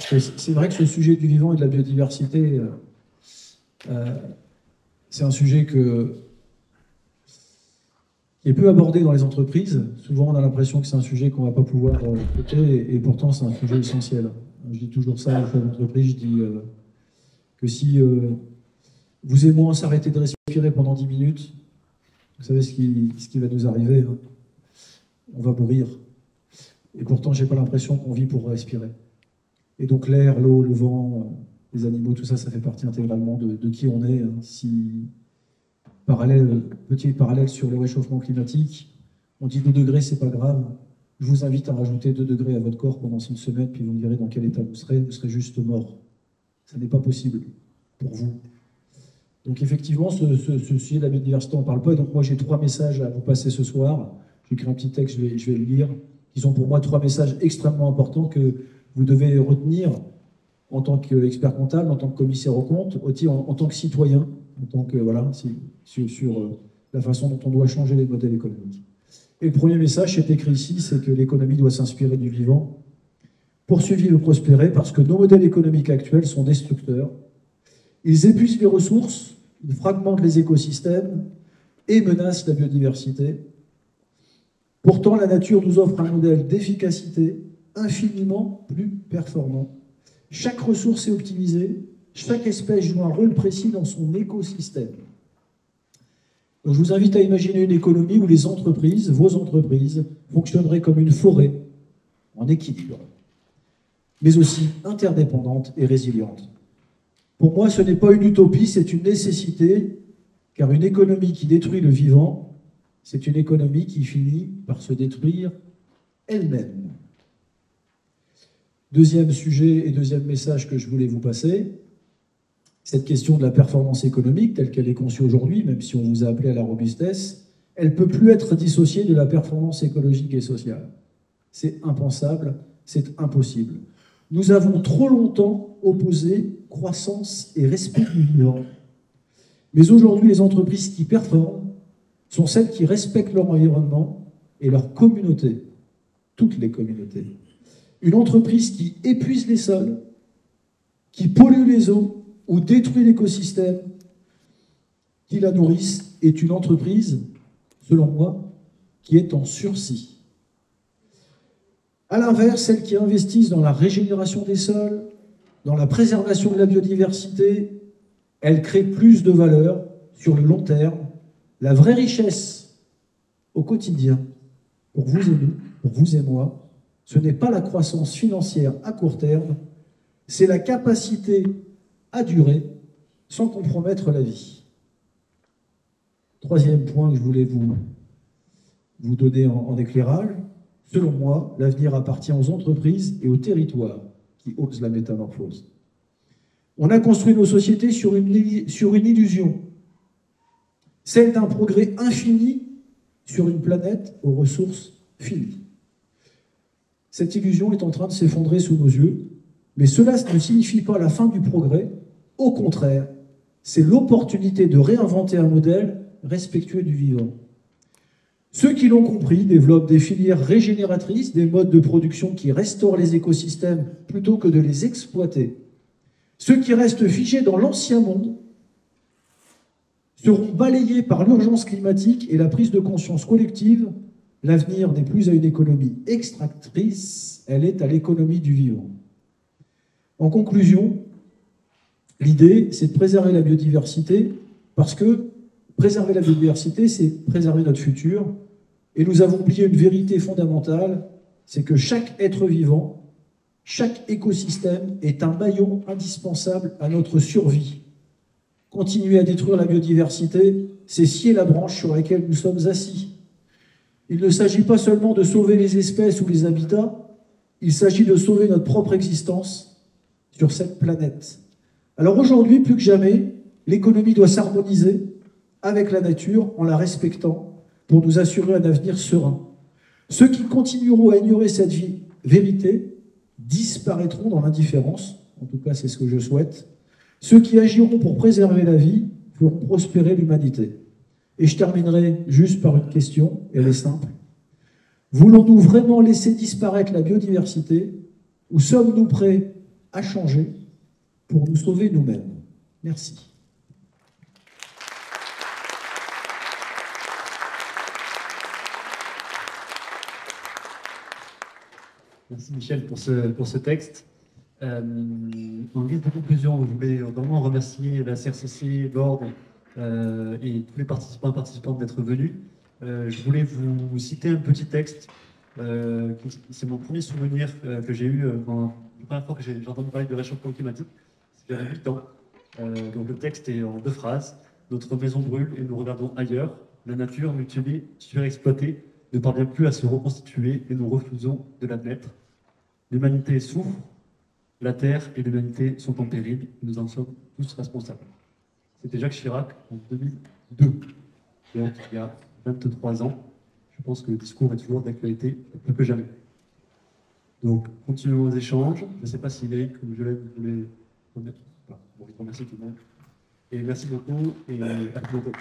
C'est vrai que ce sujet du vivant et de la biodiversité, c'est un sujet qui est peu abordé dans les entreprises. Souvent, on a l'impression que c'est un sujet qu'on ne va pas pouvoir traiter, et pourtant, c'est un sujet essentiel. Je dis toujours ça à l'entreprise, je dis que si vous et moi, on s'arrêtait de respirer pendant 10 minutes, vous savez ce qui va nous arriver, hein. On va mourir. Et pourtant, je n'ai pas l'impression qu'on vit pour respirer. Et donc l'air, l'eau, le vent, les animaux, tout ça, ça fait partie intégralement de qui on est, hein. Si, petit parallèle sur le réchauffement climatique, on dit 2 degrés, c'est pas grave. Je vous invite à rajouter 2 degrés à votre corps pendant une semaine, puis vous me direz dans quel état vous serez juste mort. Ça n'est pas possible pour vous. Donc effectivement, ce sujet de la biodiversité, on ne parle pas. Et donc moi, j'ai 3 messages à vous passer ce soir. J'ai écrit un petit texte, je vais le lire. Qui sont pour moi 3 messages extrêmement importants que vous devez retenir en tant qu'expert comptable, en tant que commissaire aux comptes, aussi en tant que citoyen, en tant que, voilà, sur la façon dont on doit changer les modèles économiques. Et le premier message, c'est écrit ici, c'est que l'économie doit s'inspirer du vivant pour survivre et prospérer, parce que nos modèles économiques actuels sont destructeurs. Ils épuisent les ressources, ils fragmentent les écosystèmes et menacent la biodiversité. Pourtant, la nature nous offre un modèle d'efficacité infiniment plus performant. Chaque ressource est optimisée, chaque espèce joue un rôle précis dans son écosystème. Donc, je vous invite à imaginer une économie où les entreprises, vos entreprises, fonctionneraient comme une forêt, en équilibre, mais aussi interdépendante et résiliente. Pour moi, ce n'est pas une utopie, c'est une nécessité, car une économie qui détruit le vivant, c'est une économie qui finit par se détruire elle-même. Deuxième sujet et deuxième message que je voulais vous passer, cette question de la performance économique telle qu'elle est conçue aujourd'hui, même si on vous a appelé à la robustesse, elle ne peut plus être dissociée de la performance écologique et sociale. C'est impensable, c'est impossible. Nous avons trop longtemps opposé croissance et respect du vivant. Mais aujourd'hui, les entreprises qui performent sont celles qui respectent leur environnement et leur communauté, toutes les communautés. Une entreprise qui épuise les sols, qui pollue les eaux ou détruit l'écosystème qui la nourrissent est une entreprise, selon moi, qui est en sursis. À l'inverse, celles qui investissent dans la régénération des sols, dans la préservation de la biodiversité, elles créent plus de valeur sur le long terme. La vraie richesse au quotidien, pour vous et nous, pour vous et moi, ce n'est pas la croissance financière à court terme, c'est la capacité à durer sans compromettre la vie. Troisième point que je voulais vous donner en éclairage, selon moi, l'avenir appartient aux entreprises et aux territoires qui osent la métamorphose. On a construit nos sociétés sur une illusion, celle d'un progrès infini sur une planète aux ressources finies. Cette illusion est en train de s'effondrer sous nos yeux, mais cela ne signifie pas la fin du progrès. Au contraire, c'est l'opportunité de réinventer un modèle respectueux du vivant. Ceux qui l'ont compris développent des filières régénératrices, des modes de production qui restaurent les écosystèmes plutôt que de les exploiter. Ceux qui restent figés dans l'ancien monde seront balayés par l'urgence climatique et la prise de conscience collective. L'avenir n'est plus à une économie extractrice, elle est à l'économie du vivant. En conclusion, l'idée, c'est de préserver la biodiversité, parce que préserver la biodiversité, c'est préserver notre futur. Et nous avons oublié une vérité fondamentale, c'est que chaque être vivant, chaque écosystème est un maillon indispensable à notre survie. Continuer à détruire la biodiversité, c'est scier la branche sur laquelle nous sommes assis. Il ne s'agit pas seulement de sauver les espèces ou les habitats, il s'agit de sauver notre propre existence sur cette planète. Alors aujourd'hui, plus que jamais, l'économie doit s'harmoniser avec la nature en la respectant pour nous assurer un avenir serein. Ceux qui continueront à ignorer cette vérité disparaîtront dans l'indifférence, en tout cas c'est ce que je souhaite. Ceux qui agiront pour préserver la vie feront prospérer l'humanité. Et je terminerai juste par une question, elle est simple. Voulons-nous vraiment laisser disparaître la biodiversité ou sommes-nous prêts à changer pour nous sauver nous-mêmes. Merci. Merci Michel pour ce texte. En guise de conclusion, je voulais vraiment remercier la CRCC, Board et tous les participants et participantes d'être venus. Je voulais vous citer un petit texte. C'est mon premier souvenir que j'ai eu la première fois que j'ai entendu parler de réchauffement climatique. C'était il y a 8 ans. Donc le texte est en 2 phrases. Notre maison brûle et nous regardons ailleurs. La nature, mutilée, surexploitée, ne parvient plus à se reconstituer et nous refusons de l'admettre. L'humanité souffre, la Terre et l'humanité sont en péril, nous en sommes tous responsables. C'était Jacques Chirac en 2002, donc il y a 23 ans. Je pense que le discours est toujours d'actualité plus que jamais. Donc, continuons nos échanges. Je ne sais pas si Eric ou Jolène voulaient remettre. Bon, je vous remercie tout le monde. Et merci beaucoup et à bientôt.